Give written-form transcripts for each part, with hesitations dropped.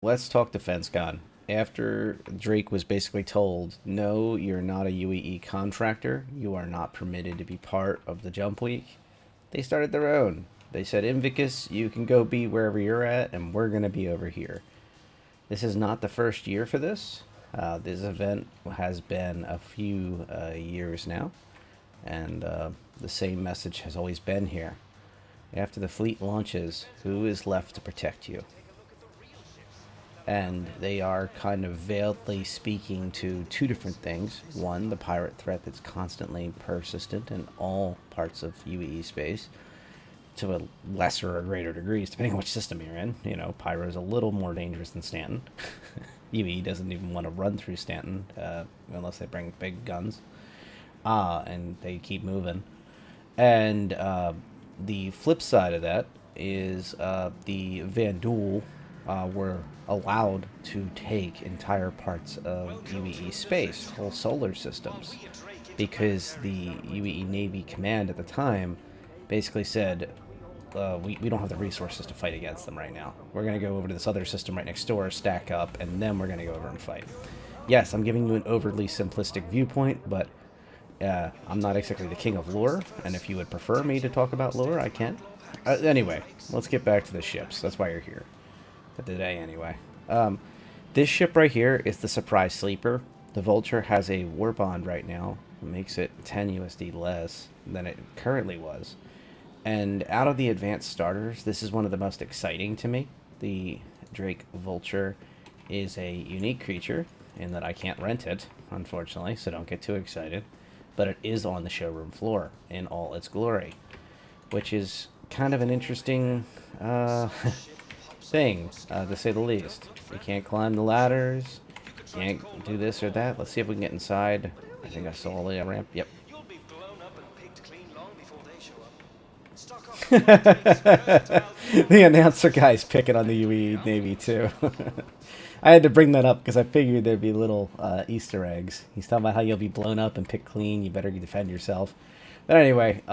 Let's talk DefenseCon. After Drake was basically told, no, you're not a UEE contractor, you are not permitted to be part of the jump week, they started their own. They said, Invicus, you can go be wherever you're at, and we're going to be over here. This is not the first year for this. This event has been a few years now, and the same message has always been here. After the fleet launches, who is left to protect you? And they are kind of veiledly speaking to two different things. One, the pirate threat that's constantly persistent in all parts of UEE space, to a lesser or greater degrees, depending on which system you're in. You know, Pyro is a little more dangerous than Stanton. UEE doesn't even want to run through Stanton unless they bring big guns. And they keep moving. And the flip side of that is the Vandul were allowed to take entire parts of UEE space, whole solar systems, because the UEE Navy Command at the time basically said, we don't have the resources to fight against them right now. We're going to go over to this other system right next door, stack up, and then we're going to go over and fight. Yes, I'm giving you an overly simplistic viewpoint, but I'm not exactly the king of lore, and if you would prefer me to talk about lore, I can. Anyway, let's get back to the ships. That's why you're here. For today, anyway. This ship right here is the Surprise Sleeper. The Vulture has a war bond right now. It makes it 10 USD less than it currently was. And out of the advanced starters, this is one of the most exciting to me. The Drake Vulture is a unique creature in that I can't rent it, unfortunately, so don't get too excited. But it is on the showroom floor in all its glory, which is kind of an interesting thing, to say the least. You can't climb the ladders, can't do this or that. Let's see if we can get inside. I think I saw the ramp. Yep. The announcer guy's picking on the UE Navy too. I had to bring that up because I figured there'd be little Easter eggs. He's talking about how you'll be blown up and picked clean. You better defend yourself. But anyway,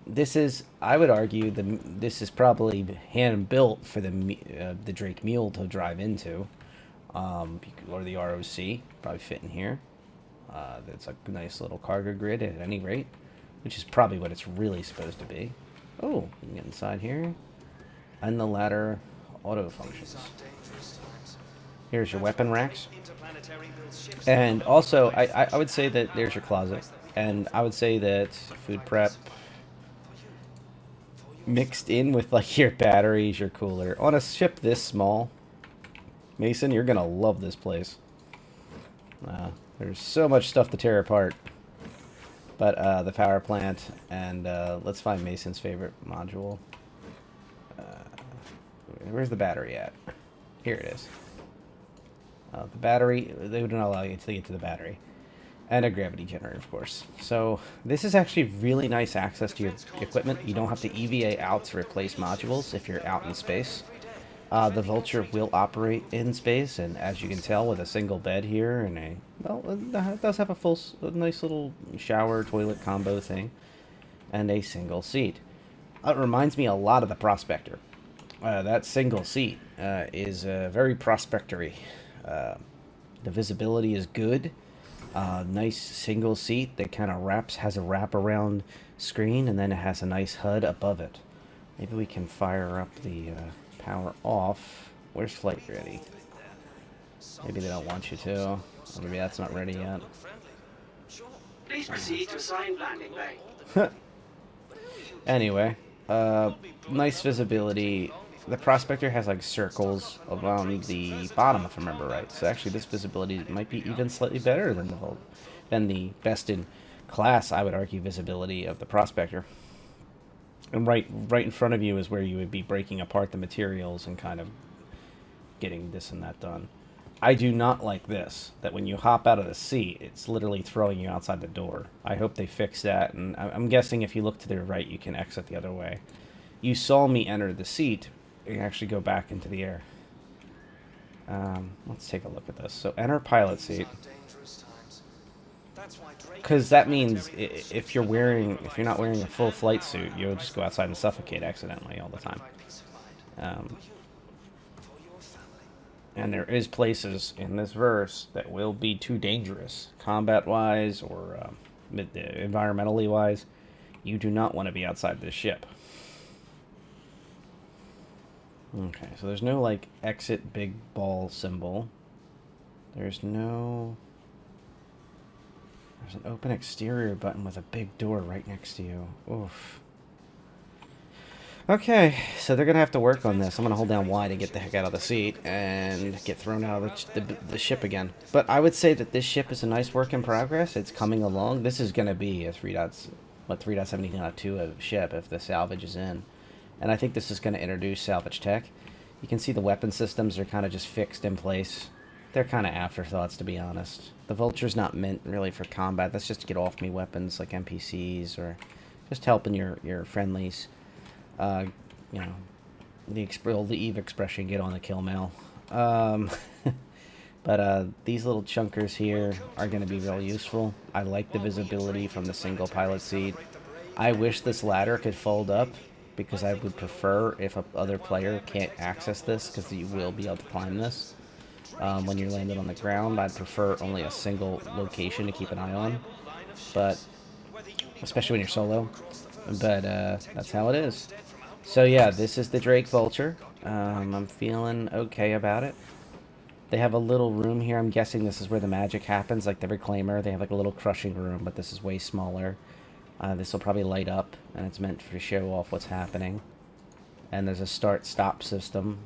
this is, I would argue, this is probably hand built for the Drake Mule to drive into, or the ROC, probably fit in here. That's a nice little cargo grid at any rate, which is probably what it's really supposed to be. Oh, we can get inside here. And the ladder auto functions. Here's your weapon racks. And also, I would say that there's your closet. And I would say that food prep mixed in with like your batteries, your cooler. On a ship this small, Mason, you're going to love this place. There's so much stuff to tear apart. But the power plant, and let's find Mason's favorite module. Where's the battery at? Here it is. The battery, they would not allow you to get to the battery. And a gravity generator, of course. So this is actually really nice access to your equipment. You don't have to EVA out to replace modules if you're out in space. The Vulture will operate in space, and as you can tell, with a single bed here and it does have a nice little shower toilet combo thing, and a single seat. It reminds me a lot of the Prospector. That single seat is very prospectory. The visibility is good. Nice single seat that kind of has a wraparound screen, and then it has a nice HUD above it. Maybe we can fire up the power off. Where's flight ready? Maybe they don't want you to. Or maybe that's not ready yet. Please proceed to assigned landing bay. Anyway, nice visibility. The Prospector has like circles around the bottom, if I remember right. So actually, this visibility might be even slightly better than the best in class, I would argue, visibility of the Prospector. And right in front of you is where you would be breaking apart the materials and kind of getting this and that done. I do not like this, that when you hop out of the seat, it's literally throwing you outside the door. I hope they fix that, and I'm guessing if you look to the right, you can exit the other way. You saw me enter the seat. You can actually go back into the air. Let's take a look at this. So enter pilot seat. Because that means if you're not wearing a full flight suit, you'll just go outside and suffocate accidentally all the time. And there is places in this verse that will be too dangerous, combat-wise or environmentally-wise. You do not want to be outside this ship. Okay, so there's no, like, exit big ball symbol. There's no... There's an open exterior button with a big door right next to you. Oof. Okay, so they're going to have to work on this. I'm going to hold down Y to get the heck out of the seat and get thrown out of the ship again. But I would say that this ship is a nice work in progress. It's coming along. This is going to be a 3.17.2 ship if the salvage is in. And I think this is going to introduce salvage tech. You can see the weapon systems are kind of just fixed in place. They're kind of afterthoughts, to be honest. The Vulture's not meant really for combat. That's just to get off-me weapons like NPCs or just helping your friendlies. You know, the Eve expression, get on the kill mail. But these little chunkers here are going to be real useful. I like the visibility from the single pilot seat. I wish this ladder could fold up, because I would prefer if a other player can't access this, because you will be able to climb this. When you're landed on the ground, I'd prefer only a single location to keep an eye on. But, especially when you're solo. But, that's how it is. So yeah, this is the Drake Vulture. I'm feeling okay about it. They have a little room here. I'm guessing this is where the magic happens, like the Reclaimer. They have like a little crushing room, but this is way smaller. This will probably light up, and it's meant to show off what's happening. And there's a start-stop system.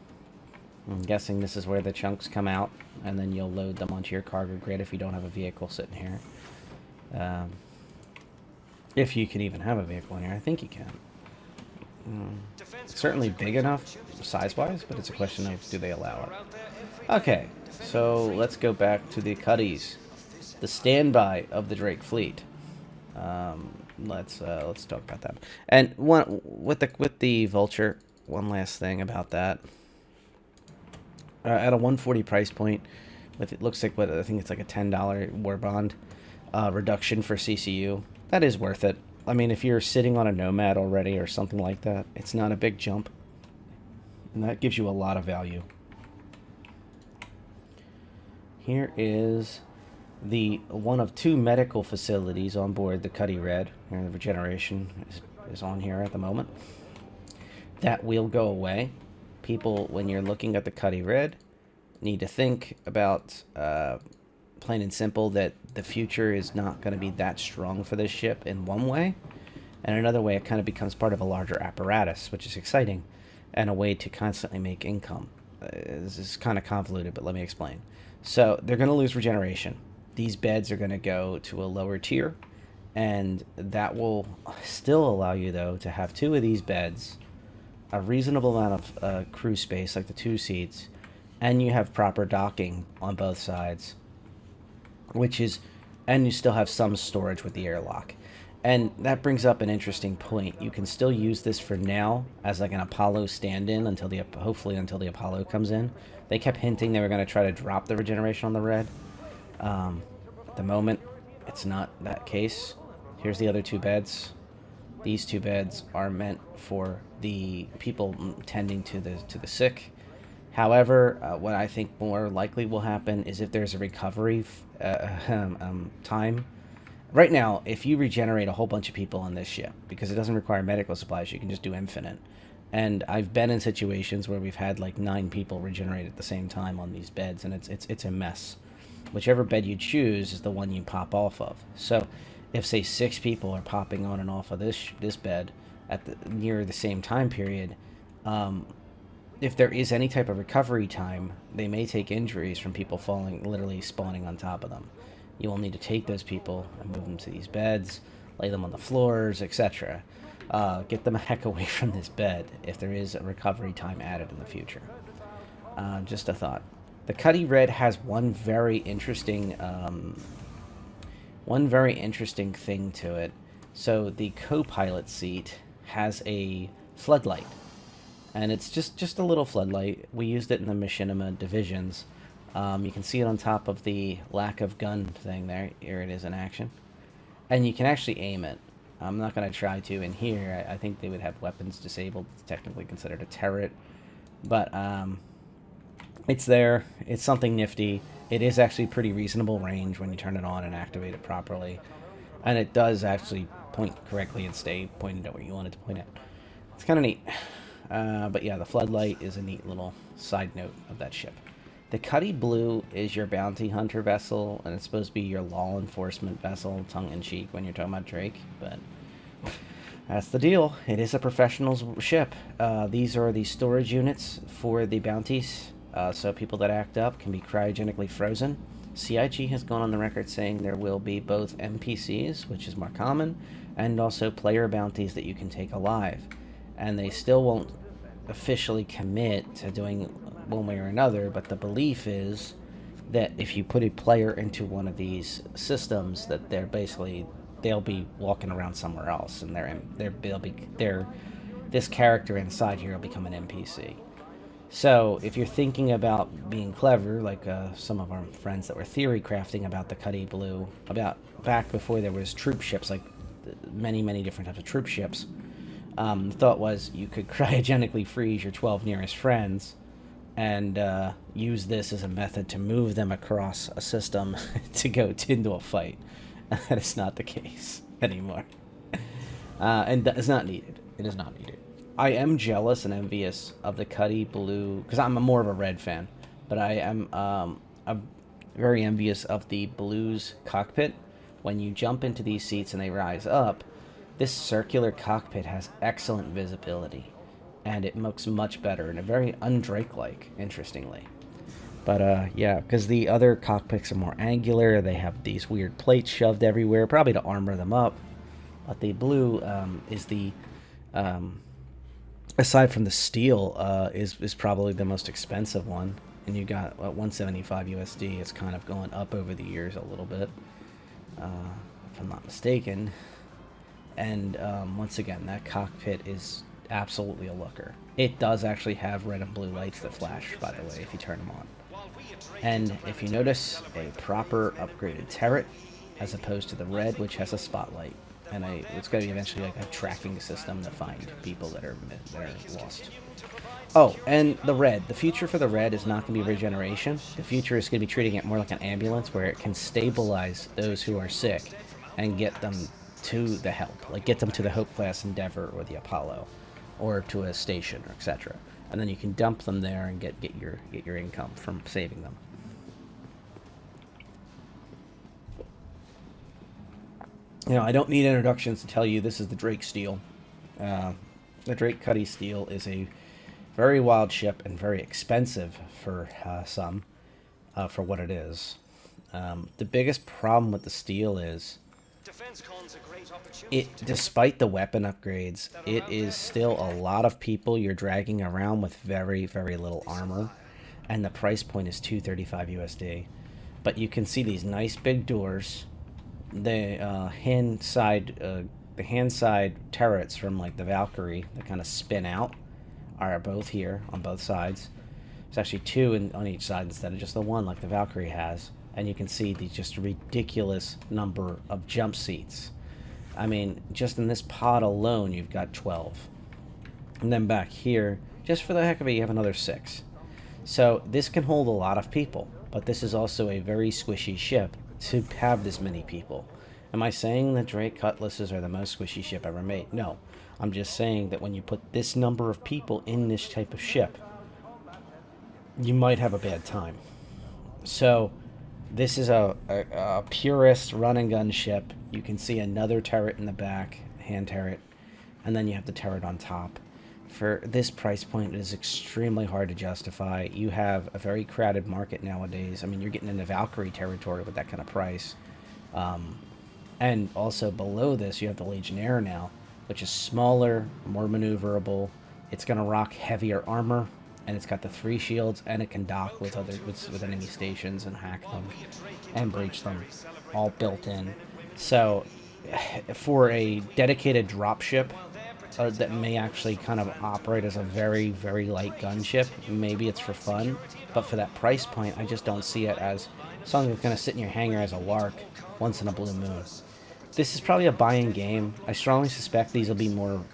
I'm guessing this is where the chunks come out, and then you'll load them onto your cargo grid if you don't have a vehicle sitting here. If you can even have a vehicle in here. I think you can. It's certainly big enough, size-wise, but it's a question of do they allow it. Okay, so let's go back to the Cutties. The standby of the Drake fleet. Let's talk about that. And with the Vulture, one last thing about that. At a 140 price point, with it looks like I think it's like a $10 war bond reduction for CCU. That is worth it. I mean, if you're sitting on a Nomad already or something like that, it's not a big jump, and that gives you a lot of value. Here is the one of two medical facilities on board the Cutlass Red. The regeneration is on here at the moment. That will go away. People, when you're looking at the Cutlass Red, need to think about, plain and simple, that the future is not going to be that strong for this ship in one way. And another way, it kind of becomes part of a larger apparatus, which is exciting, and a way to constantly make income. This is kind of convoluted, but let me explain. So they're going to lose regeneration. These beds are going to go to a lower tier, and that will still allow you, though, to have two of these beds, a reasonable amount of crew space, like the 2 seats, and you have proper docking on both sides, and you still have some storage with the airlock. And that brings up an interesting point. You can still use this for now as like an Apollo stand-in hopefully until the Apollo comes in. They kept hinting they were going to try to drop the regeneration on the Red. At the moment, it's not that case. Here's the other 2 beds. These 2 beds are meant for the people tending to the sick. However, what I think more likely will happen is if there's a recovery time. Right now, if you regenerate a whole bunch of people on this ship, because it doesn't require medical supplies, you can just do infinite. And I've been in situations where we've had like 9 people regenerate at the same time on these beds, and it's a mess. Whichever bed you choose is the one you pop off of. So if, say, 6 people are popping on and off of this bed at near the same time period, if there is any type of recovery time, they may take injuries from people literally spawning on top of them. You will need to take those people and move them to these beds, lay them on the floors, etc. Get them a heck away from this bed if there is a recovery time added in the future. Just a thought. The Cutlass Red has one very interesting thing to it. So the co-pilot seat has a floodlight, and it's just a little floodlight. We used it in the Machinima divisions. You can see it on top of the lack of gun thing there. Here it is in action. And you can actually aim it. I'm not going to try to in here. I think they would have weapons disabled. It's technically considered a turret. But It's there. It's something nifty. It is actually pretty reasonable range when you turn it on and activate it properly. And it does actually point correctly and stay pointed at where you want it to point at. It's kind of neat. But yeah, the floodlight is a neat little side note of that ship. The Cutlass Blue is your bounty hunter vessel, and it's supposed to be your law enforcement vessel, tongue-in-cheek when you're talking about Drake, but that's the deal. It is a professional's ship. These are the storage units for the bounties, so people that act up can be cryogenically frozen. CIG has gone on the record saying there will be both NPCs, which is more common, and also player bounties that you can take alive. And they still won't officially commit to doing one way or another, but the belief is that if you put a player into one of these systems, that they'll be walking around somewhere else, and this character inside here will become an NPC. So if you're thinking about being clever, like some of our friends that were theory crafting about the Cutlass Blue, about back before there was troop ships, like many different types of troop ships, the thought was you could cryogenically freeze your 12 nearest friends and use this as a method to move them across a system to go into a fight. That is not the case anymore. And that is not needed. It is not needed. I am jealous and envious of the Cutlass Blue, because I'm more of a red fan, but I am I'm very envious of the Blue's cockpit. When you jump into these seats and they rise up, this circular cockpit has excellent visibility, and it looks much better and a very un-Drake-like, interestingly. But yeah, because the other cockpits are more angular, they have these weird plates shoved everywhere, probably to armor them up. But the Blue is the, aside from the steel, is probably the most expensive one. And you got 175 USD. It's kind of going up over the years a little bit, if I'm not mistaken. And once again, that cockpit is absolutely a looker. It does actually have red and blue lights that flash, by the way, if you turn them on. And if you notice, a proper upgraded turret, as opposed to the red, which has a spotlight. And it's going to be eventually like a tracking system to find people that are lost. Oh, and the red. The future for the red is not going to be regeneration. The future is going to be treating it more like an ambulance, where it can stabilize those who are sick and get them to the help. Like get them to the Hope class Endeavor or the Apollo, or to a station, or etc. And then you can dump them there and get your income from saving them. You know, I don't need introductions to tell you this is the Drake Steel. The Drake Cutlass Steel is a very wild ship and very expensive for some, for what it is. The biggest problem with the Steel is despite the weapon upgrades, it is still a lot of people you're dragging around with very little armor, and the price point is $235 USD. But you can see these nice big doors. The hand side turrets from like the Valkyrie that kind of spin out are both here on both sides. There's actually two on each side instead of just the one like the Valkyrie has. And you can see the just ridiculous number of jump seats. I mean, just in this pod alone, you've got 12. And then back here, just for the heck of it, you have another 6. So this can hold a lot of people, but this is also a very squishy ship to have this many people. Am I saying that Drake Cutlasses are the most squishy ship ever made? No. I'm just saying that when you put this number of people in this type of ship, you might have a bad time. So this is a purist run and gun ship. You can see another turret in the back, hand turret, and then you have the turret on top. For this price point, it is extremely hard to justify. You have a very crowded market nowadays. I mean, you're getting into Valkyrie territory with that kind of price. And also below this, you have the Legionnaire now, which is smaller, more maneuverable. It's going to rock heavier armor, and it's got the 3 shields, and it can dock with enemy stations and hack them and breach them, all built in. So for a dedicated dropship that may actually kind of operate as a very light gunship, maybe it's for fun, but for that price point, I just don't see it as something that's going to sit in your hangar as a lark once in a blue moon. This is probably a buy-in game. I strongly suspect these will be more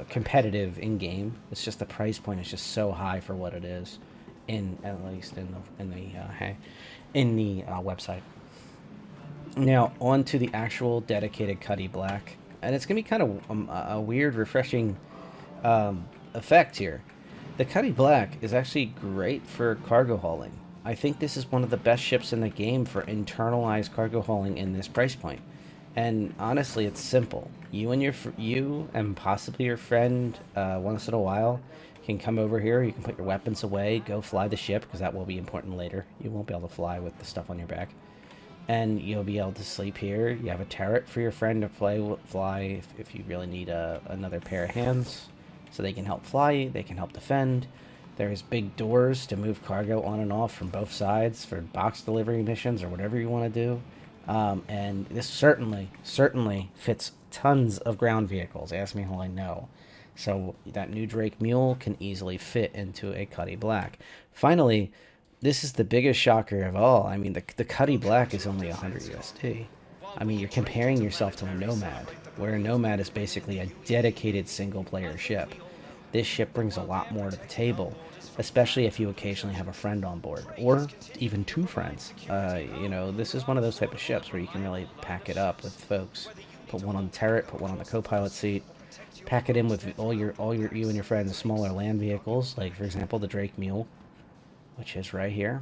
competitive in-game. It's just the price point is just so high for what it is. at least in the website. Now on to the actual dedicated Cutty Black, and it's gonna be kind of a weird, refreshing effect here. The Cutty Black is actually great for cargo hauling. I think this is one of the best ships in the game for internalized cargo hauling in this price point. And honestly, it's simple. You and possibly your friend, once in a while, can come over here. You can put your weapons away, go fly the ship, because that will be important later. You won't be able to fly with the stuff on your back, and you'll be able to sleep here. You have a turret for your friend to fly if you really need another pair of hands, so they can help fly. They can help defend. There's big doors to move cargo on and off from both sides for box delivery missions or whatever you want to do. And this certainly fits tons of ground vehicles. Ask me how I know. So that new Drake Mule can easily fit into a Cutty Black. Finally, this is the biggest shocker of all. I mean, the Cutty Black is only 100 USD. I mean, you're comparing yourself to a Nomad, where a Nomad is basically a dedicated single-player ship. This ship brings a lot more to the table, especially if you occasionally have a friend on board, or even two friends. You know, this is one of those type of ships where you can really pack it up with folks. Put one on the turret, put one on the co-pilot seat, pack it in with you and your friends' smaller land vehicles, like for example the Drake Mule, which is right here.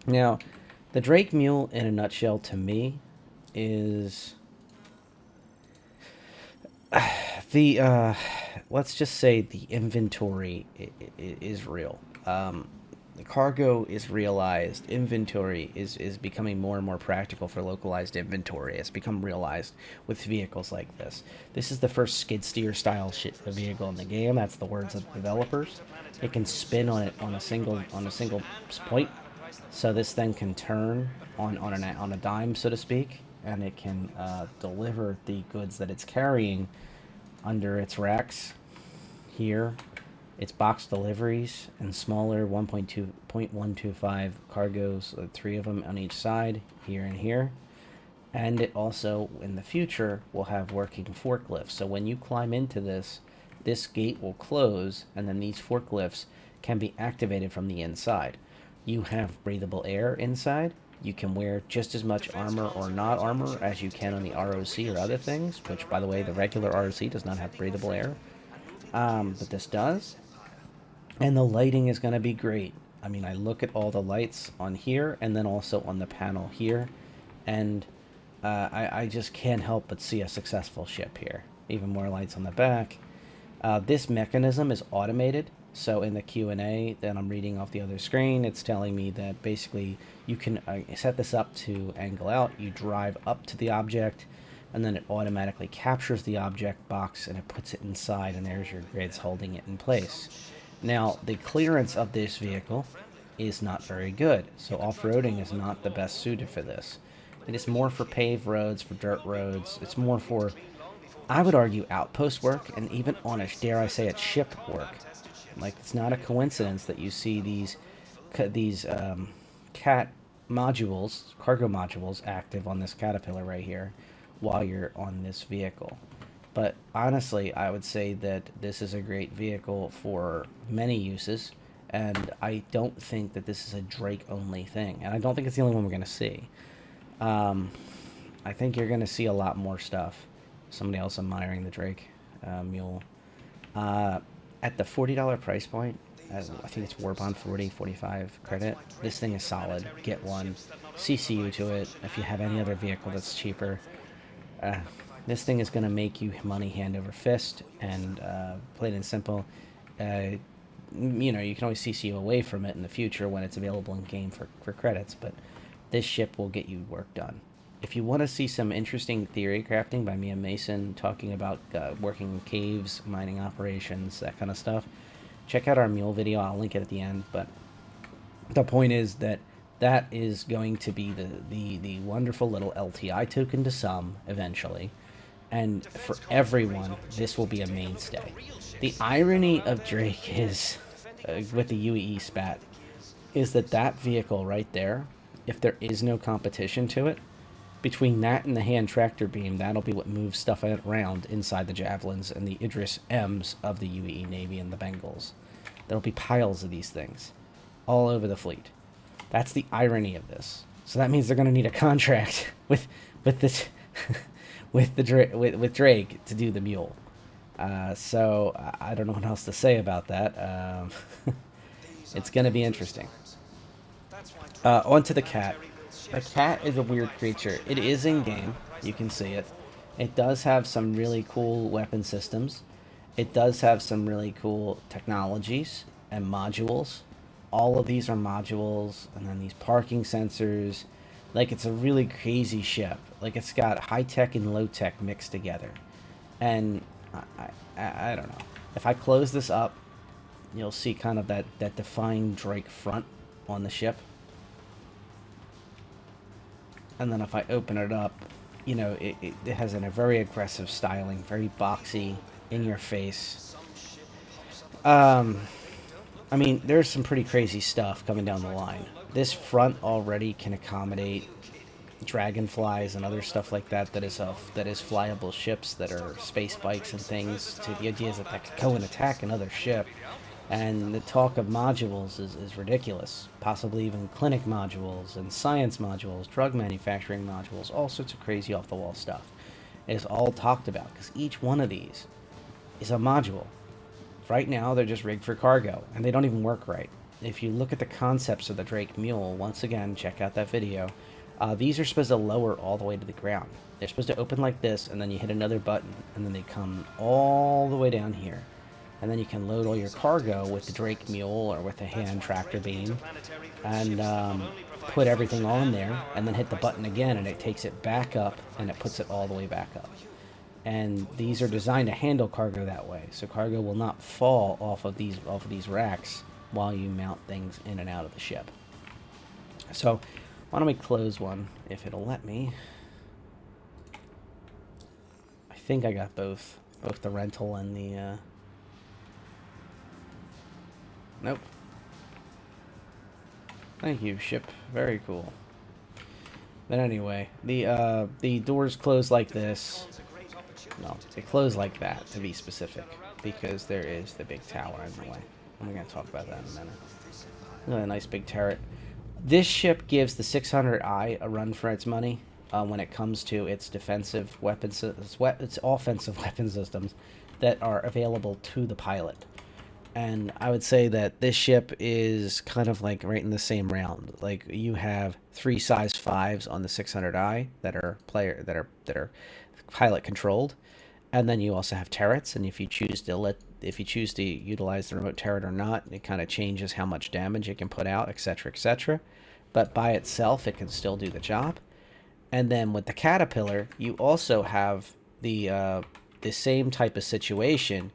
Now, the Drake Mule, in a nutshell, to me, is the let's just say the inventory is real. The cargo is realized. Inventory is becoming more and more practical for localized inventory. It's become realized with vehicles like this. This is the first skid steer style vehicle in the game. That's the words of the developers. It can spin on a single point, so this thing can turn on a dime, so to speak, and it can deliver the goods that it's carrying under its racks here. It's box deliveries and smaller 1.125 cargoes, 3 of them on each side, here and here. And it also, in the future, will have working forklifts. So when you climb into this gate will close, and then these forklifts can be activated from the inside. You have breathable air inside. You can wear just as much armor or not armor as you can on the ROC or other things, which, by the way, the regular ROC does not have breathable air. But this does. And the lighting is going to be great. I mean, I look at all the lights on here and then also on the panel here, and I just can't help but see a successful ship here. Even more lights on the back. This mechanism is automated, so in the Q&A that I'm reading off the other screen, it's telling me that basically you can set this up to angle out, you drive up to the object, and then it automatically captures the object box and it puts it inside, and there's your grids holding it in place. Now, the clearance of this vehicle is not very good, so off-roading is not the best suited for this. It is more for paved roads, for dirt roads. It's more for, I would argue, outpost work, and even on a, dare I say it, ship work. Like, it's not a coincidence that you see these cat modules, cargo modules, active on this Caterpillar right here while you're on this vehicle. But honestly, I would say that this is a great vehicle for many uses, and I don't think that this is a Drake-only thing, and I don't think it's the only one we're going to see. I think you're going to see a lot more stuff. Somebody else admiring the Drake Mule. At the $40 price point, I think it's Warp on 40, 45 credit. This thing is solid. Get one. CCU to it. If you have any other vehicle that's cheaper, this thing is going to make you money hand over fist. And plain and simple, you know, you can always CCU away from it in the future when it's available in game for credits. But this ship will get you work done. If you want to see some interesting theory crafting by me and Mason talking about working in caves, mining operations, that kind of stuff, check out our Mule video. I'll link it at the end. But the point is that that is going to be the wonderful little LTI token to some eventually. And for everyone, this will be a mainstay. The irony of Drake is, with the UEE spat, is that vehicle right there, if there is no competition to it, between that and the hand tractor beam, that'll be what moves stuff around inside the Javelins and the Idris M's of the UEE Navy and the Bengals. There'll be piles of these things all over the fleet. That's the irony of this. So that means they're going to need a contract with this with Drake to do the Mule. So I don't know what else to say about that. It's going to be interesting. Onto the cat. The cat is a weird creature. It is in game. You can see it. It does have some really cool weapon systems. It does have some really cool technologies and modules. All of these are modules, and then these parking sensors. Like, it's a really crazy ship. Like, it's got high-tech and low-tech mixed together. And I don't know. If I close this up, you'll see kind of that defined Drake front on the ship. And then if I open it up, you know, it has a very aggressive styling, very boxy, in your face. I mean, there's some pretty crazy stuff coming down the line. This front already can accommodate dragonflies and other stuff like that. That is flyable ships that are space bikes and things. So the idea is that could go and attack another ship. And the talk of modules is ridiculous. Possibly even clinic modules and science modules, drug manufacturing modules, all sorts of crazy off-the-wall stuff. It is all talked about because each one of these is a module. Right now, they're just rigged for cargo, and they don't even work right. If you look at the concepts of the Drake Mule, once again, check out that video. These are supposed to lower all the way to the ground. They're supposed to open like this, and then you hit another button, and then they come all the way down here. And then you can load all your cargo with the Drake Mule or with a hand tractor beam, and put everything on there, and then hit the button again, and it takes it back up, and it puts it all the way back up. And these are designed to handle cargo that way, so cargo will not fall off of these racks while you mount things in and out of the ship. So why don't we close one if it'll let me? I think I got both the rental and the nope. Thank you, ship. Very cool. But anyway, the doors close like this. No, they close like that, to be specific, because there is the big tower in the way. And we're going to talk about that in a minute. Really a nice big turret. This ship gives the 600i a run for its money when it comes to its defensive weapons, its offensive weapon systems that are available to the pilot. And I would say that this ship is kind of like right in the same round. Like, you have 3 size 5s on the 600i that are pilot controlled, and then you also have turrets. And if you choose to utilize the remote turret or not, it kind of changes how much damage it can put out, etc., etc. But by itself, it can still do the job. And then with the Caterpillar, you also have the same type of situation.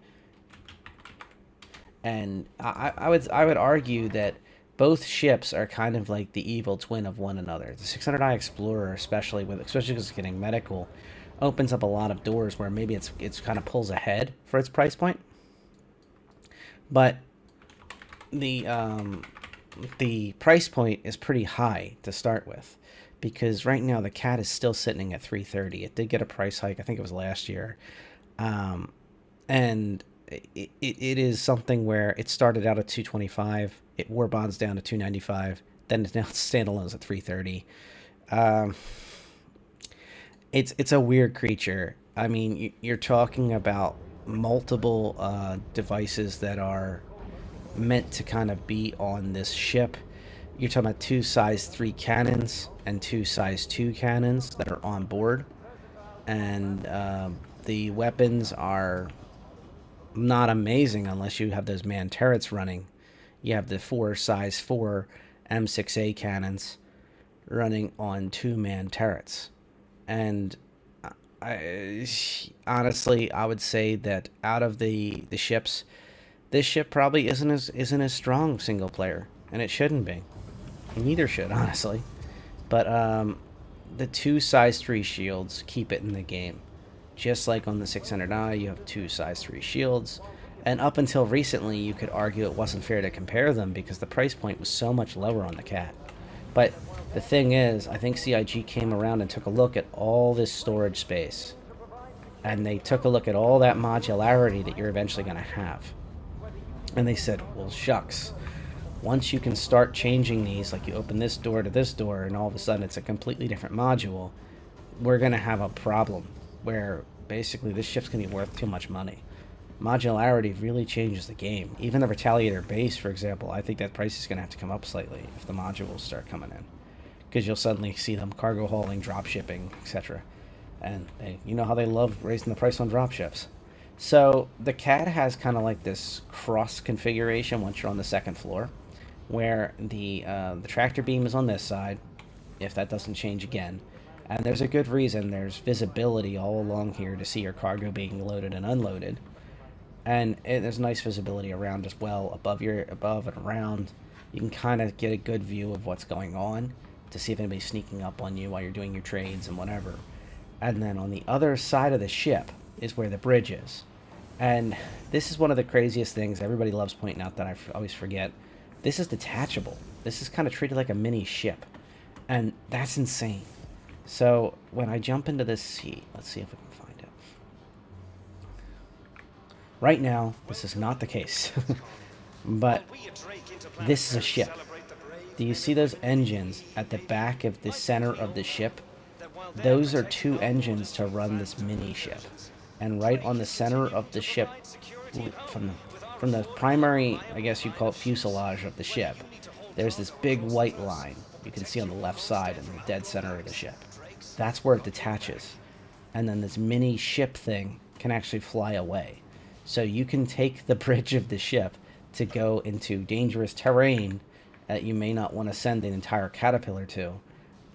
And I would argue that both ships are kind of like the evil twin of one another. The 600i Explorer, especially because it's getting medical, opens up a lot of doors where maybe it's kind of pulls ahead for its price point. But the price point is pretty high to start with, because right now the Cat is still sitting at $330. It did get a price hike, I think it was last year, and it is something where it started out at $225. It war bonds down to $295. Then now it's standalones at $330. It's a weird creature. I mean, you're talking about multiple devices that are meant to kind of be on this ship. You're talking about 2 size 3 cannons and 2 size 2 cannons that are on board, and the weapons are not amazing unless you have those man turrets running. You have the 4 size 4 M6A cannons running on 2 man turrets. And honestly, I would say that out of the ships, this ship probably isn't as strong single player, and it shouldn't be. Neither should, honestly. But the 2 size 3 shields keep it in the game. Just like on the 600i, you have 2 size 3 shields. And up until recently, you could argue it wasn't fair to compare them because the price point was so much lower on the Cat. But the thing is, I think CIG came around and took a look at all this storage space. And they took a look at all that modularity that you're eventually going to have. And they said, well, shucks. Once you can start changing these, like you open this door to this door, and all of a sudden it's a completely different module, we're going to have a problem where basically this ship's going to be worth too much money. Modularity really changes the game. Even the Retaliator base, for example, I think that price is going to have to come up slightly if the modules start coming in. Because you'll suddenly see them cargo hauling, drop shipping, etc. And you know how they love raising the price on drop ships. So the CAD has kind of like this cross configuration once you're on the second floor, where the tractor beam is on this side, if that doesn't change again. And there's a good reason. There's visibility all along here to see your cargo being loaded and unloaded. And there's nice visibility around as well, above and around. You can kind of get a good view of what's going on to see if anybody's sneaking up on you while you're doing your trades and whatever. And then on the other side of the ship is where the bridge is. And this is one of the craziest things everybody loves pointing out that I always forget. This is detachable. This is kind of treated like a mini ship. And that's insane. So when I jump into this seat, let's see if we can find it. Right now, this is not the case. But this is a ship. Do you see those engines at the back of the center of the ship? Those are 2 engines to run this mini ship. And right on the center of the ship, from the primary, I guess you'd call it fuselage of the ship, there's this big white line you can see on the left side in the dead center of the ship. That's where it detaches. And then this mini ship thing can actually fly away. So you can take the bridge of the ship to go into dangerous terrain that you may not want to send an entire caterpillar to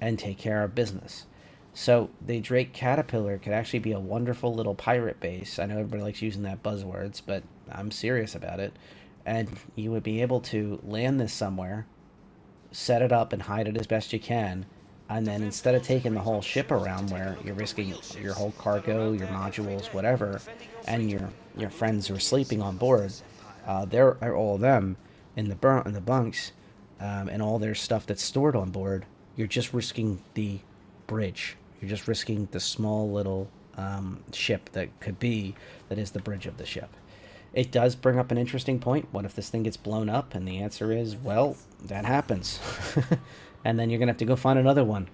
and take care of business. So the Drake Caterpillar could actually be a wonderful little pirate base. I know everybody likes using that buzzwords, but I'm serious about it. And you would be able to land this somewhere, set it up and hide it as best you can, and then instead of taking the whole ship around where you're risking your whole cargo, your modules, whatever, and your friends who are sleeping on board, they're all of them in the bunks, and all their stuff that's stored on board, you're just risking the bridge. You're just risking the small little ship that is the bridge of the ship. It does bring up an interesting point. What if this thing gets blown up? And the answer is, well, that happens. And then you're going to have to go find another one.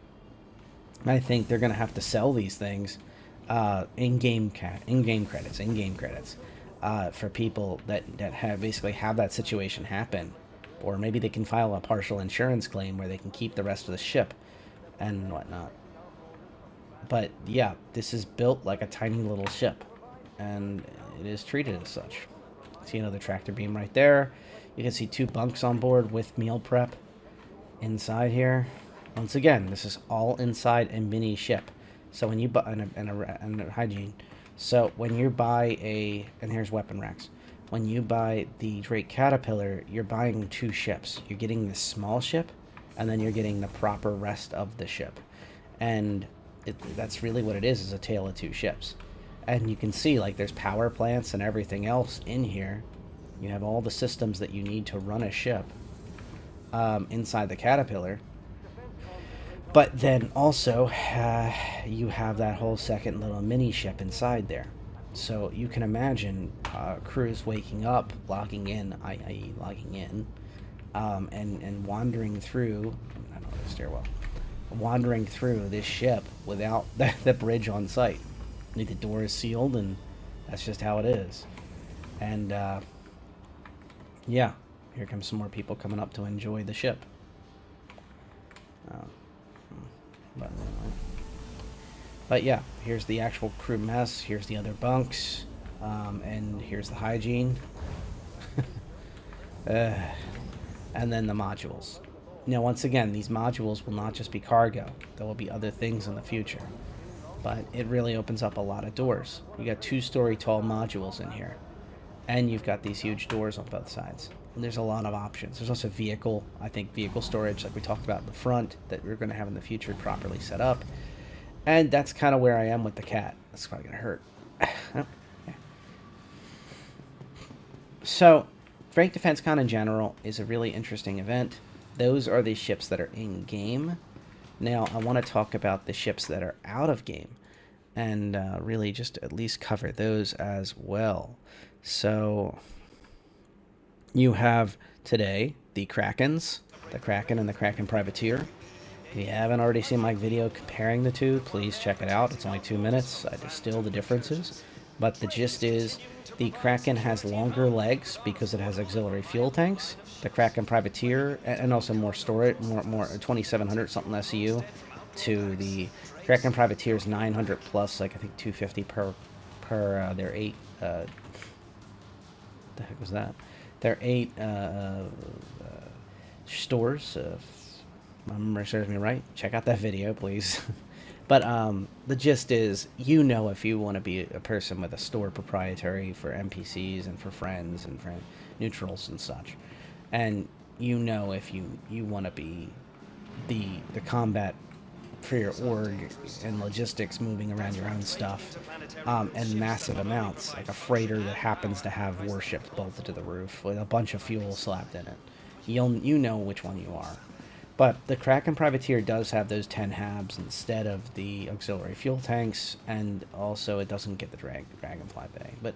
I think they're going to have to sell these things in-game credits, for people that basically have that situation happen. Or maybe they can file a partial insurance claim where they can keep the rest of the ship and whatnot. But yeah, this is built like a tiny little ship, and it is treated as such. See another tractor beam right there. You can see 2 bunks on board with meal prep inside here. Once again, this is all inside a mini ship. So when you buy and hygiene. So when you buy and here's weapon racks. When you buy the Drake Caterpillar, you're buying 2 ships. You're getting this small ship, and then you're getting the proper rest of the ship. And that's really what it is a tale of 2 ships. And you can see, like, there's power plants and everything else in here. You have all the systems that you need to run a ship inside the Caterpillar. But then also, you have that whole second little mini ship inside there. So you can imagine crews waking up, logging in, i.e. logging in, and wandering through, I don't know, the stairwell, wandering through this ship without the bridge on site. The door is sealed, and that's just how it is. And yeah, here comes some more people coming up to enjoy the ship. But yeah, here's the actual crew mess. Here's the other bunks, and here's the hygiene. And then the modules. Now, once again, these modules will not just be cargo. There will be other things in the future. But it really opens up a lot of doors. You got 2-story tall modules in here. And you've got these huge doors on both sides. And there's a lot of options. There's also vehicle storage, like we talked about in the front, that we're going to have in the future properly set up. And that's kind of where I am with the cat. That's probably going to hurt. Oh, yeah. So, Frank DefenseCon in general is a really interesting event. Those are the ships that are in-game. Now, I want to talk about the ships that are out of game, and really just at least cover those as well. So, You have today the Krakens, the Kraken and the Kraken Privateer. If you haven't already seen my video comparing the two, please check it out. It's only 2 minutes. I distill the differences. But the gist is the Kraken has longer legs because it has auxiliary fuel tanks. The Kraken Privateer, and also more storage, more 2,700 something SEU to the Kraken Privateer's 900 plus, like I think 250 per their 8. The heck was that? Their 8 stores. My memory serves me right. Check out that video, please. But the gist is, if you want to be a person with a store proprietary for NPCs and for friends and for neutrals and such, and if you want to be the combat for your org and logistics, moving around your own stuff, and massive amounts, like a freighter that happens to have warships bolted to the roof with a bunch of fuel slapped in it. You know which one you are. But the Kraken Privateer does have those 10 habs instead of the auxiliary fuel tanks, and also it doesn't get the Dragonfly Bay. But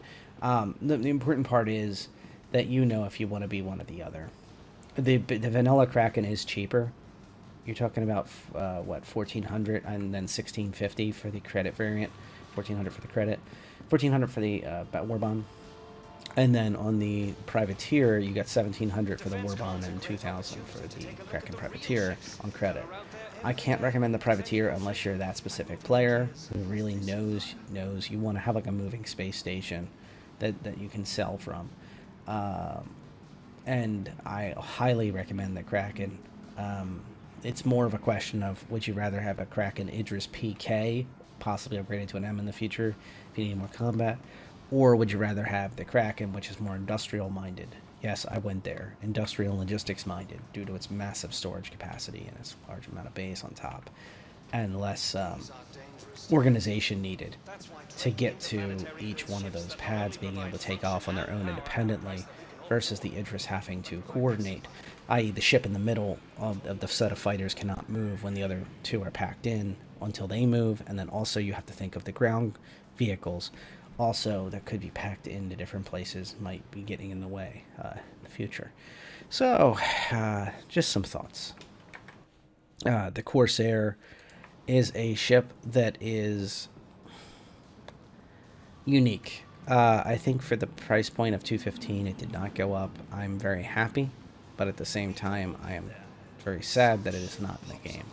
the important part is that if you want to be one or the other. The vanilla Kraken is cheaper. You're talking about, 1,400 and then 1,650 for the credit variant. 1,400 for the credit. 1,400 for the war bond. And then on the Privateer, you got 1,700 for the war bond and 2,000 for the Kraken Privateer on credit. I can't recommend the Privateer unless you're that specific player who really knows you want to have like a moving space station that you can sell from. And I highly recommend the Kraken. It's more of a question of, would you rather have a Kraken Idris PK, possibly upgraded to an M in the future if you need more combat, or would you rather have the Kraken, which is more industrial-minded? Yes, I went there. Industrial and logistics-minded, due to its massive storage capacity and its large amount of base on top, and less organization needed to get to each one of those pads being able to take off on their own independently, versus the Idris having to coordinate, i.e. the ship in the middle of the set of fighters cannot move when the other two are packed in until they move, and then also you have to think of the ground vehicles also that could be packed into different places, might be getting in the way in the future. So, just some thoughts. The Corsair is a ship that is unique. I think for the price point of $215, it did not go up. I'm very happy, but at the same time, I am very sad that it is not in the game.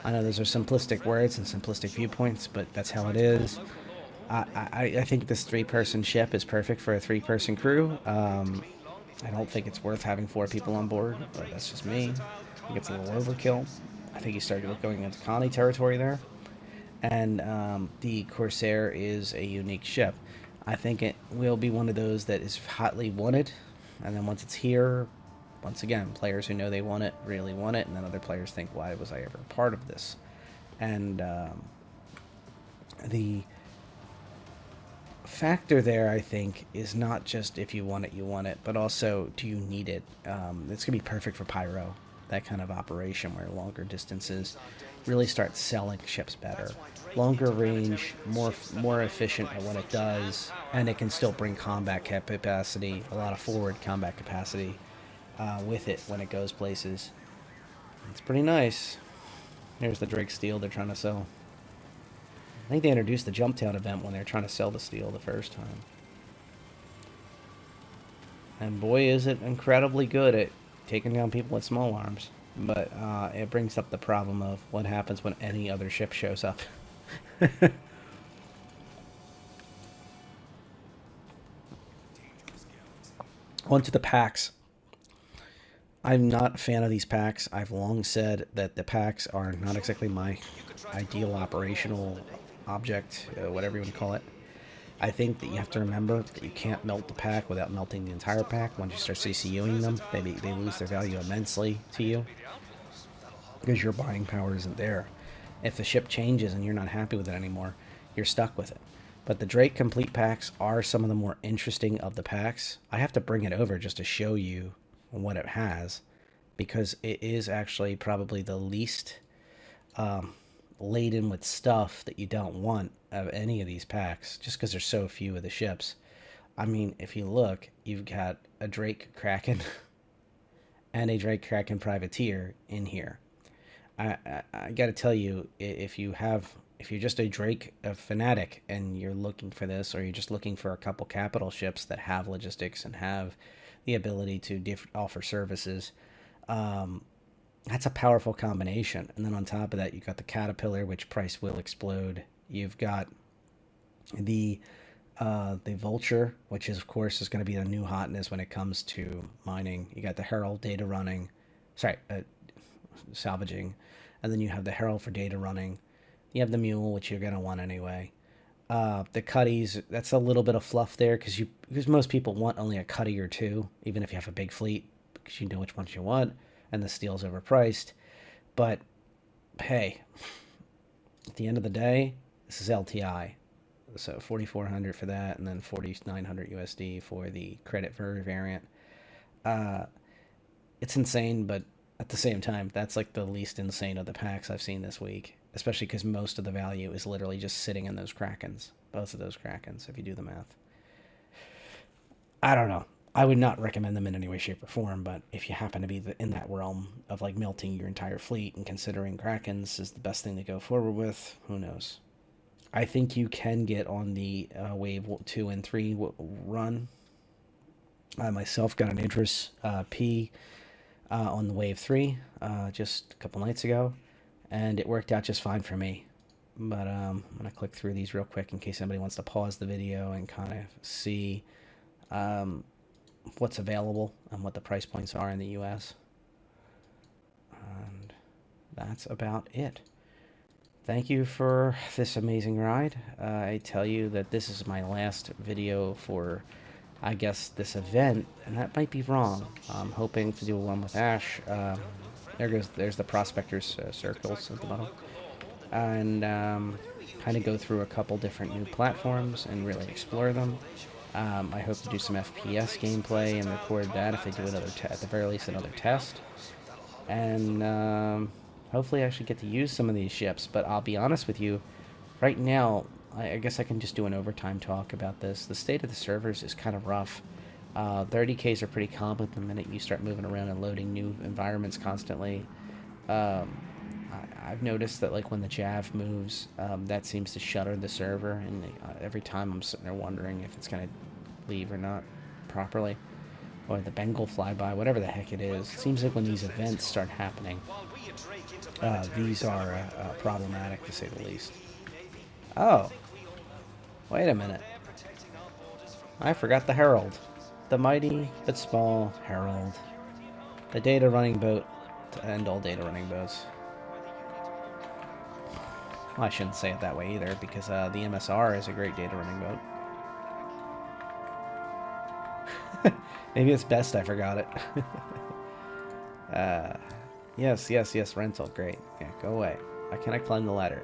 I know those are simplistic words and simplistic viewpoints, but that's how it is. I think this 3-person ship is perfect for a 3-person crew. I don't think it's worth having 4 people on board, but that's just me. I think it's a little overkill. I think you started going into colony territory there. And the Corsair is a unique ship. I think it will be one of those that is hotly wanted, and then once it's here, once again, players who know they want it really want it, and then other players think, why was I ever a part of this? And the factor there, I think, is not just if you want it, but also, do you need it? It's going to be perfect for Pyro, that kind of operation where longer distances really start selling ships better. Longer range, more efficient at what it does, and it can still bring combat capacity, a lot of forward combat capacity with it when it goes places. It's pretty nice. Here's the Drake Steel they're trying to sell. I think they introduced the Jumptown event when they were trying to sell the Steel the first time. And boy, is it incredibly good at taking down people with small arms. But it brings up the problem of what happens when any other ship shows up. On to the packs. I'm not a fan of these packs. I've long said that the packs are not exactly my ideal operational object, whatever you want to call it. I think that you have to remember that you can't melt the pack without melting the entire pack. Once you start CCUing them, they lose their value immensely to you, because your buying power isn't there. If the ship changes and you're not happy with it anymore, you're stuck with it. But the Drake Complete packs are some of the more interesting of the packs. I have to bring it over just to show you what it has, because it is actually probably the least laden with stuff that you don't want of any of these packs, just because there's so few of the ships. I mean, if you look, you've got a Drake Kraken and a Drake Kraken Privateer in here. I got to tell you, if you're just a Drake a fanatic and you're looking for this, or you're just looking for a couple capital ships that have logistics and have the ability to offer services, that's a powerful combination. And then on top of that, you've got the Caterpillar, which price will explode. You've got the Vulture, which is of course is going to be a new hotness when it comes to mining. You got the Herald data running, salvaging, and then you have the Herald for data running. You have the Mule, which you're going to want anyway. The Cutties, that's a little bit of fluff there because most people want only a Cutty or two, even if you have a big fleet, because you know which ones you want, and the Steel's overpriced. But hey, at the end of the day, this is LTI. So 4,400 for that, and then 4,900 USD for the credit variant. It's insane, but at the same time, that's like the least insane of the packs I've seen this week. Especially because most of the value is literally just sitting in those Krakens. Both of those Krakens, if you do the math. I don't know. I would not recommend them in any way, shape, or form, but if you happen to be in that realm of like melting your entire fleet and considering Krakens is the best thing to go forward with, who knows? I think you can get on the Wave 2 and 3 run. I myself got an Idris P on the Wave 3 just a couple nights ago, and it worked out just fine for me. But I'm going to click through these real quick in case anybody wants to pause the video and kind of see what's available and what the price points are in the US. And that's about it. Thank you for this amazing ride. I tell you that this is my last video for, I guess, this event, and that might be wrong. I'm hoping to do one with Ash. There's the Prospectors circles at the bottom. And kind of go through a couple different new platforms and really explore them. I hope to do some FPS gameplay and record that if they do another, at the very least, another test. And hopefully I should get to use some of these ships, but I'll be honest with you, right now, I guess I can just do an overtime talk about this. The state of the servers is kind of rough. 30Ks are pretty common the minute you start moving around and loading new environments constantly. I've noticed that like when the Jav moves, that seems to shutter the server, and every time I'm sitting there wondering if it's going to leave or not properly. Or the Bengal flyby, whatever the heck it is. It seems like when these events start happening, these are problematic to say the least. Oh, wait a minute. I forgot the Herald. The mighty but small Herald. The data running boat to end all data running boats. Well, I shouldn't say it that way either, because the MSR is a great data running boat. Maybe it's best I forgot it. Yes, rental, great. Yeah, go away. Why can't I climb the ladder?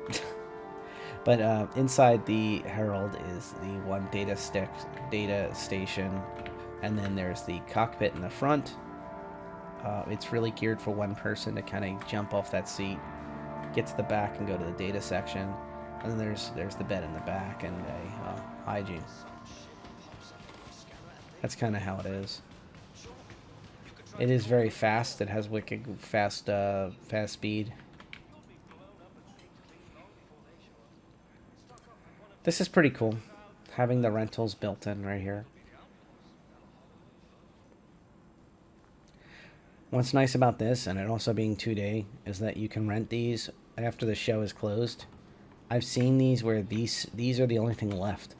But inside the Herald is the one data station, and then there's the cockpit in the front. It's really geared for one person to kind of jump off that seat, get to the back, and go to the data section. And then there's the bed in the back and a hygiene. That's kind of how it is. It is very fast. It has wicked fast speed. This is pretty cool, having the rentals built in right here. What's nice about this, and it also being 2-day, is that you can rent these after the show is closed. I've seen these where these are the only thing left.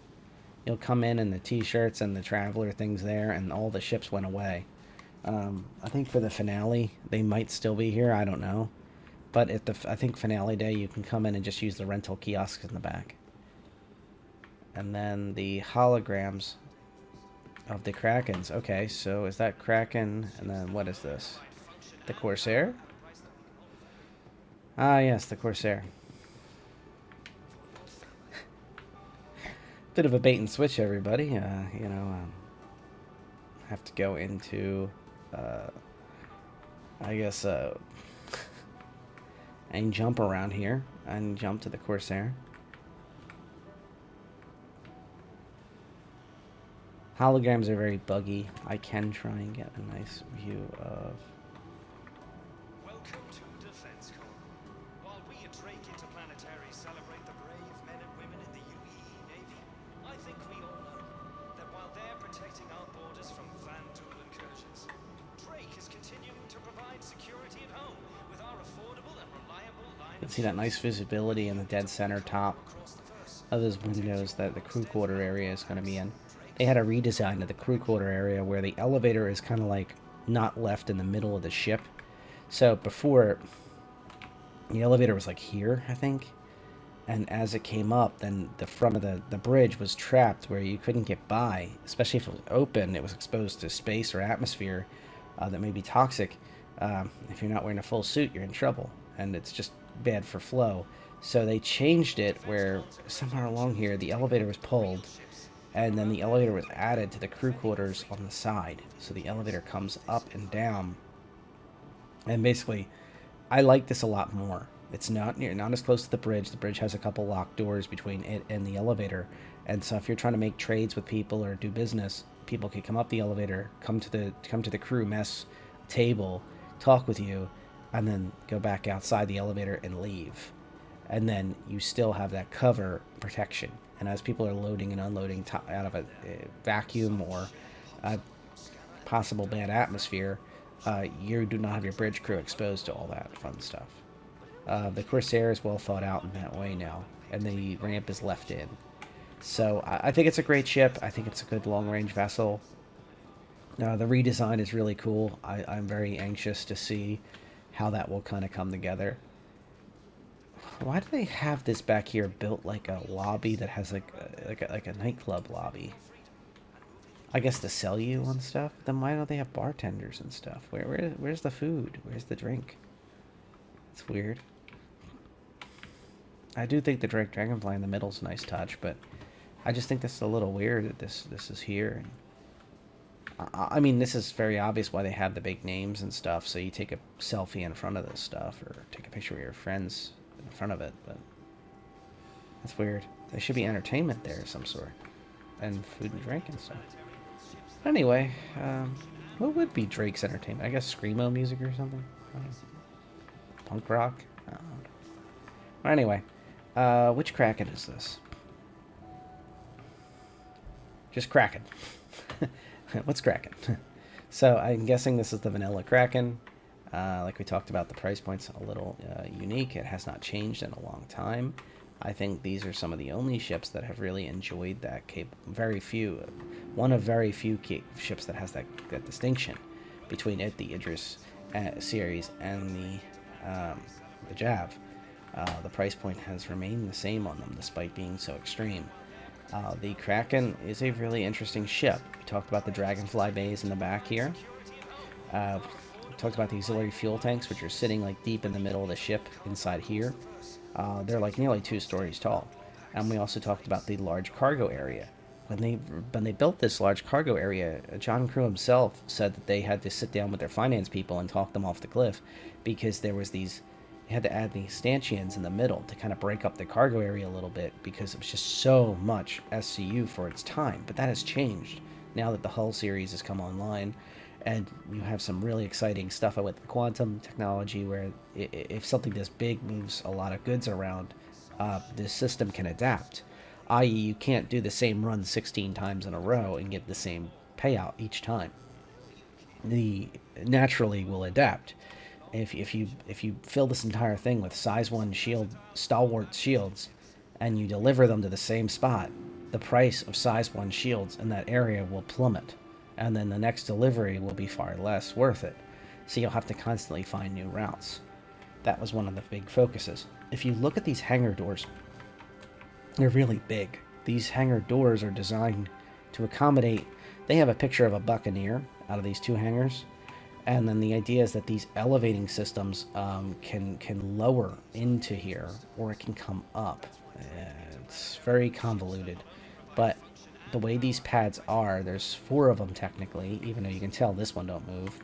You'll come in and the t-shirts and the Traveler things there, and all the ships went away. I think for the finale, they might still be here. I don't know. But at I think finale day, you can come in and just use the rental kiosks in the back. And then the holograms of the Krakens. Okay, so is that Kraken? And then what is this? The Corsair? Ah, yes, the Corsair. Bit of a bait and switch, everybody. Have to go into, I guess, and jump around here and jump to the Corsair. Holograms are very buggy. I can try and get a nice view of... Welcome to DefenseCon. While we at Drake Interplanetary celebrate the brave men and women in the UEE Navy, I think we all know that while they're protecting our borders from Vandal incursions, Drake is continuing to provide security at home with our affordable and reliable line You can of see that nice visibility in the dead center top of those windows that the crew quarter area is going to be in. They had a redesign of the crew quarter area where the elevator is kind of like not left in the middle of the ship. So before, the elevator was like here, I think. And as it came up, then the front of the bridge was trapped where you couldn't get by. Especially if it was open, it was exposed to space or atmosphere that may be toxic. If you're not wearing a full suit, you're in trouble. And it's just bad for flow. So they changed it where somewhere along here the elevator was pulled, and then the elevator was added to the crew quarters on the side. So the elevator comes up and down. And basically, I like this a lot more. It's not as close to the bridge. The bridge has a couple locked doors between it and the elevator. And so if you're trying to make trades with people or do business, people can come up the elevator, come to the crew mess table, talk with you, and then go back outside the elevator and leave. And then you still have that cover protection. And as people are loading and unloading out of a vacuum or a possible bad atmosphere, you do not have your bridge crew exposed to all that fun stuff. The Corsair is well thought out in that way now, and the ramp is left in. So I think it's a great ship. I think it's a good long-range vessel. The redesign is really cool. I'm very anxious to see how that will kind of come together. Why do they have this back here built like a lobby that has like a nightclub lobby? I guess to sell you on stuff. Then why don't they have bartenders and stuff? Where's the food? Where's the drink? It's weird. I do think the Drake Dragonfly in the middle is a nice touch, but I just think this is a little weird that this is here. And I mean, this is very obvious why they have the big names and stuff. So you take a selfie in front of this stuff, or take a picture with your friends in front of it, but that's weird. There should be entertainment there of some sort, and food and drink and stuff. Anyway, what would be Drake's entertainment? I guess screamo music or something. Punk rock. I don't know. Well, anyway, which Kraken is this? Just Kraken. What's Kraken? So I'm guessing this is the vanilla Kraken. Like we talked about, the price point's a little unique. It has not changed in a long time. I think these are some of the only ships that have really enjoyed that one of very few ships that has that distinction between it, the Idris series, and the Jav. The price point has remained the same on them despite being so extreme. The Kraken is a really interesting ship. We talked about the Dragonfly bays in the back here. We talked about the auxiliary fuel tanks, which are sitting like deep in the middle of the ship inside here. They're like nearly 2 stories tall. And we also talked about the large cargo area. When they built this large cargo area, John Crew himself said that they had to sit down with their finance people and talk them off the cliff, because there was you had to add these stanchions in the middle to kind of break up the cargo area a little bit, because it was just so much SCU for its time. But that has changed now that the Hull series has come online, and you have some really exciting stuff with the quantum technology, where if something this big moves a lot of goods around, this system can adapt. I.e., you can't do the same run 16 times in a row and get the same payout each time. The naturally will adapt. If you fill this entire thing with size 1 stalwart shields, and you deliver them to the same spot, the price of size 1 shields in that area will plummet, and then the next delivery will be far less worth it. So you'll have to constantly find new routes. That was one of the big focuses. If you look at these hangar doors, they're really big. These hangar doors are designed to accommodate... They have a picture of a Buccaneer out of these 2 hangars. And then the idea is that these elevating systems can lower into here, or it can come up. It's very convoluted. But the way these pads are, there's 4 of them technically, even though you can tell this one don't move.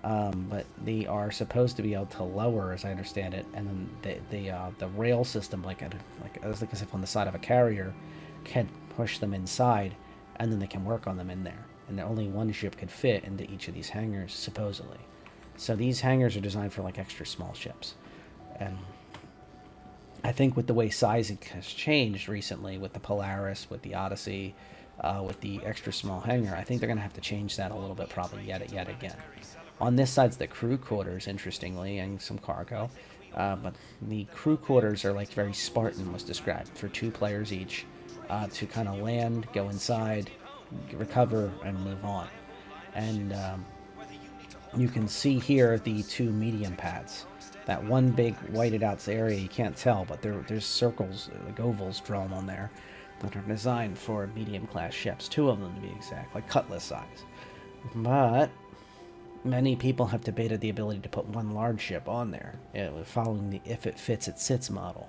But they are supposed to be able to lower, as I understand it, and then the rail system, like as if on the side of a carrier, can push them inside and then they can work on them in there. And only one ship could fit into each of these hangars, supposedly. So these hangars are designed for like extra small ships. And I think with the way sizing has changed recently, with the Polaris, with the Odyssey, with the extra small hangar, I think they're going to have to change that a little bit probably yet again. On this side's the crew quarters, interestingly, and some cargo. But the crew quarters are like very Spartan was described, for 2 players each, to kind of land, go inside, recover, and move on. And you can see here the 2 medium pads. That one big whited out area, you can't tell, but there's circles, like ovals drawn on there, that are designed for medium class ships. 2 of them to be exact, like Cutlass size. But many people have debated the ability to put 1 large ship on there, following the if it fits it sits model.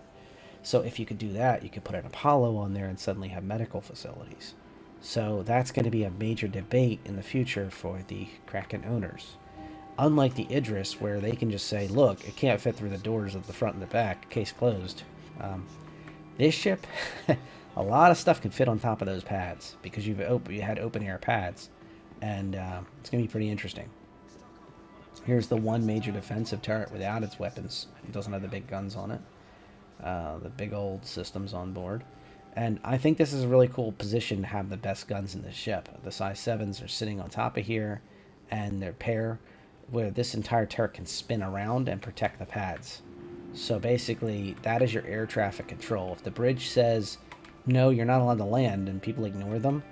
So if you could do that, you could put an Apollo on there and suddenly have medical facilities. So that's going to be a major debate in the future for the Kraken owners. Unlike the Idris, where they can just say, look, it can't fit through the doors of the front and the back, case closed. This ship, a lot of stuff can fit on top of those pads, because you had open air pads, and it's going to be pretty interesting. Here's the one major defensive turret without its weapons. It doesn't have the big guns on it. The big old systems on board. And I think this is a really cool position to have the best guns in the ship. The size 7s are sitting on top of here, and they're pair, where this entire turret can spin around and protect the pads. So basically, that is your air traffic control. If the bridge says, no, you're not allowed to land, and people ignore them,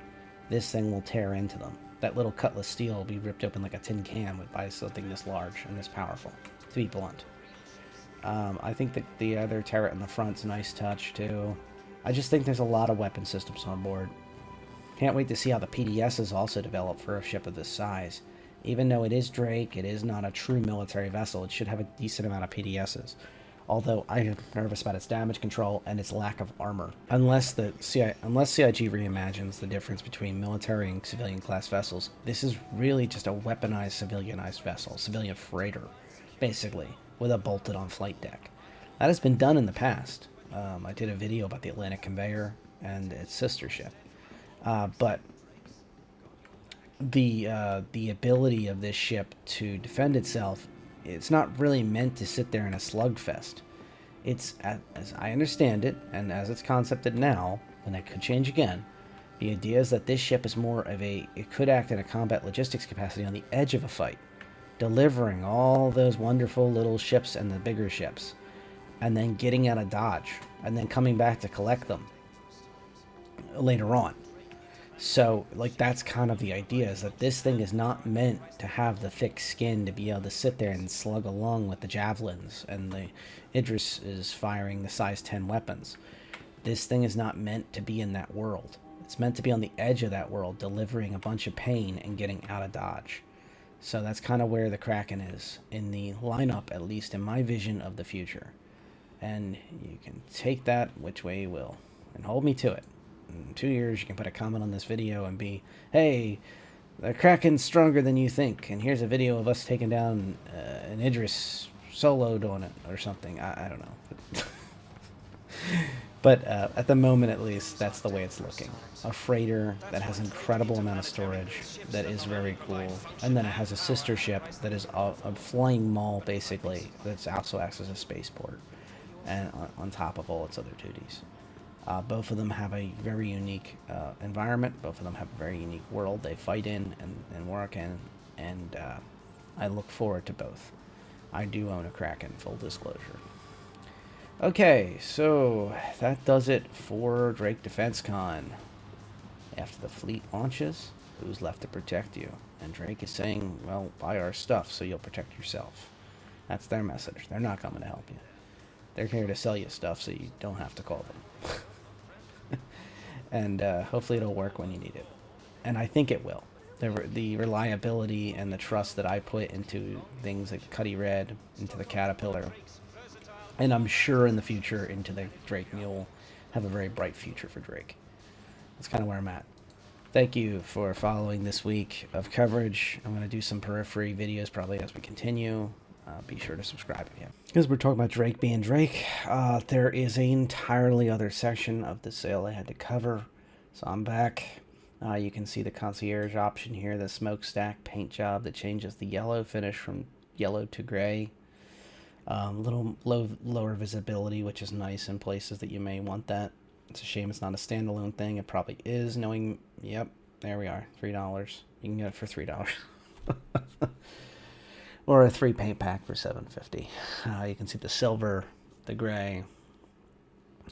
this thing will tear into them. That little Cutlass Steel will be ripped open like a tin can by something this large and this powerful, to be blunt. I think that the other turret in the front's a nice touch, too. I just think there's a lot of weapon systems on board. Can't wait to see how the PDSs also develop for a ship of this size. Even though it is Drake, it is not a true military vessel. It should have a decent amount of PDSs. Although I am nervous about its damage control and its lack of armor. Unless CIG reimagines the difference between military and civilian class vessels, this is really just a weaponized civilianized vessel, civilian freighter, basically, with a bolted on flight deck. That has been done in the past. I did a video about the Atlantic Conveyor and its sister ship. But the ability of this ship to defend itself, it's not really meant to sit there in a slugfest. It's, as I understand it, and as it's concepted now, and that could change again, the idea is that this ship is more of it could act in a combat logistics capacity on the edge of a fight, delivering all those wonderful little ships and the bigger ships, and then getting out of dodge, and then coming back to collect them later on. So, like, that's kind of the idea, is that this thing is not meant to have the thick skin to be able to sit there and slug along with the javelins, and the Idris is firing the size 10 weapons. This thing is not meant to be in that world. It's meant to be on the edge of that world, delivering a bunch of pain and getting out of dodge. So that's kind of where the Kraken is, in the lineup, at least in my vision of the future. And you can take that which way you will, and hold me to it. In 2 years, you can put a comment on this video and be, hey, the Kraken's stronger than you think, and here's a video of us taking down an Idris soloed on it, or something. I don't know. But at the moment, at least, that's the way it's looking. A freighter that has an incredible amount of storage, that is very cool, and then it has a sister ship that is a flying mall, basically, that also acts as a spaceport, and on top of all its other duties. Both of them have a very unique environment. Both of them have a very unique world they fight in and work in, and I look forward to both. I do own a Kraken, full disclosure. Okay, so that does it for Drake DefenseCon. After the fleet launches, who's left to protect you? And Drake is saying, well, buy our stuff so you'll protect yourself. That's their message. They're not coming to help you. They're here to sell you stuff so you don't have to call them. And hopefully it'll work when you need it. And I think it will. The reliability and the trust that I put into things like Cutlass Red, into the Caterpillar, and I'm sure in the future into the Drake Mule, have a very bright future for Drake. That's kind of where I'm at. Thank you for following this week of coverage. I'm going to do some periphery videos probably as we continue. Be sure to subscribe if you have. Because we're talking about Drake being Drake, there is an entirely other section of the sale I had to cover. So I'm back. You can see the concierge option here, the smokestack paint job that changes the yellow finish from yellow to gray. Little lower visibility, which is nice in places that you may want that. It's a shame it's not a standalone thing. It probably is, knowing, yep, there we are, $3. You can get it for $3. Or a 3 paint pack for $7.50. You can see the silver, the gray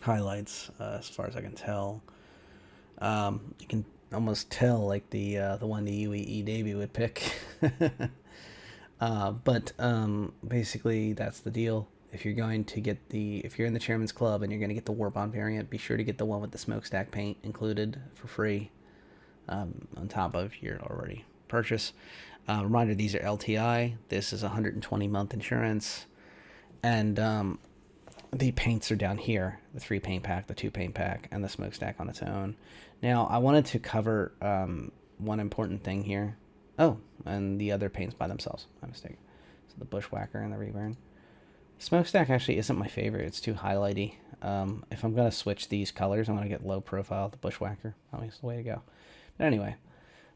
highlights, as far as I can tell. You can almost tell like the one the UEE Navy would pick. But basically that's the deal. If you're going to get if you're in the Chairman's Club and you're going to get the Warbond variant, be sure to get the one with the smokestack paint included for free, on top of your already purchase. Reminder, these are LTI. This is 120-month insurance. And the paints are down here. The 3 paint pack, the 2 paint pack, and the smokestack on its own. Now, I wanted to cover one important thing here. Oh, and the other paints by themselves. My mistake. So the Bushwhacker and the Reburn. Smokestack actually isn't my favorite. It's too highlighty. If I'm going to switch these colors, I'm going to get low profile. The Bushwhacker. Probably is the way to go. But anyway,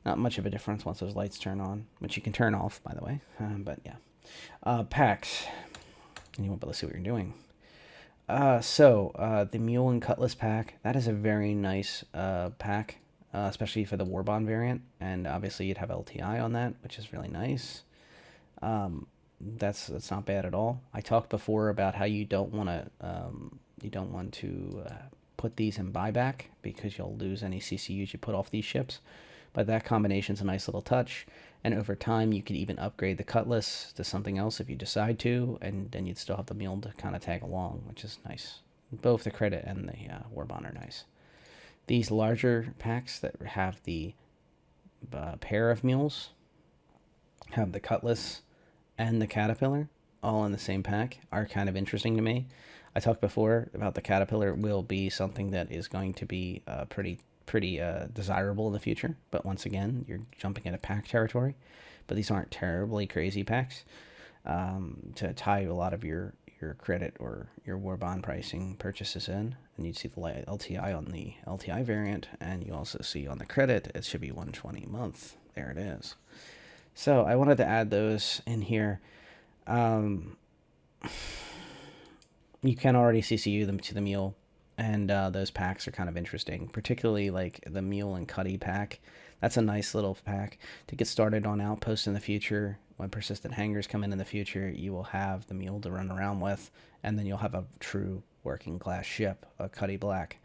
not much of a difference once those lights turn on, which you can turn off, by the way. But yeah. Packs. And you won't be able to see what you're doing. The Mule and Cutlass pack, that is a very nice pack, especially for the Warbond variant, and obviously you'd have LTI on that, which is really nice. That's not bad at all. I talked before about how you don't want to put these in buyback because you'll lose any CCUs you put off these ships, but that combination's a nice little touch. And over time, you could even upgrade the Cutlass to something else if you decide to, and then you'd still have the Mule to kind of tag along, which is nice. Both the Credit and the Warbond are nice. These larger packs that have the pair of Mules have the Cutlass and the Caterpillar all in the same pack are kind of interesting to me. I talked before about the Caterpillar will be something that is going to be pretty desirable in the future, but once again, you're jumping into pack territory. But these aren't terribly crazy packs to tie a lot of your credit or your Warbond pricing purchases in. And you'd see the LTI on the LTI variant, and you also see on the credit it should be 120 a month. There it is. So I wanted to add those in here. You can already CCU them to the Mule. And those packs are kind of interesting, particularly like the Mule and Cuddy pack. That's a nice little pack to get started on Outposts in the future. When persistent hangars come in the future, you will have the Mule to run around with, and then you'll have a true working class ship, a Cuddy Black.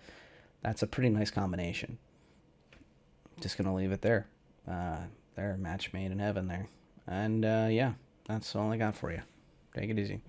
That's a pretty nice combination. Just going to leave it there. They're a match made in heaven there. And yeah, that's all I got for you. Take it easy.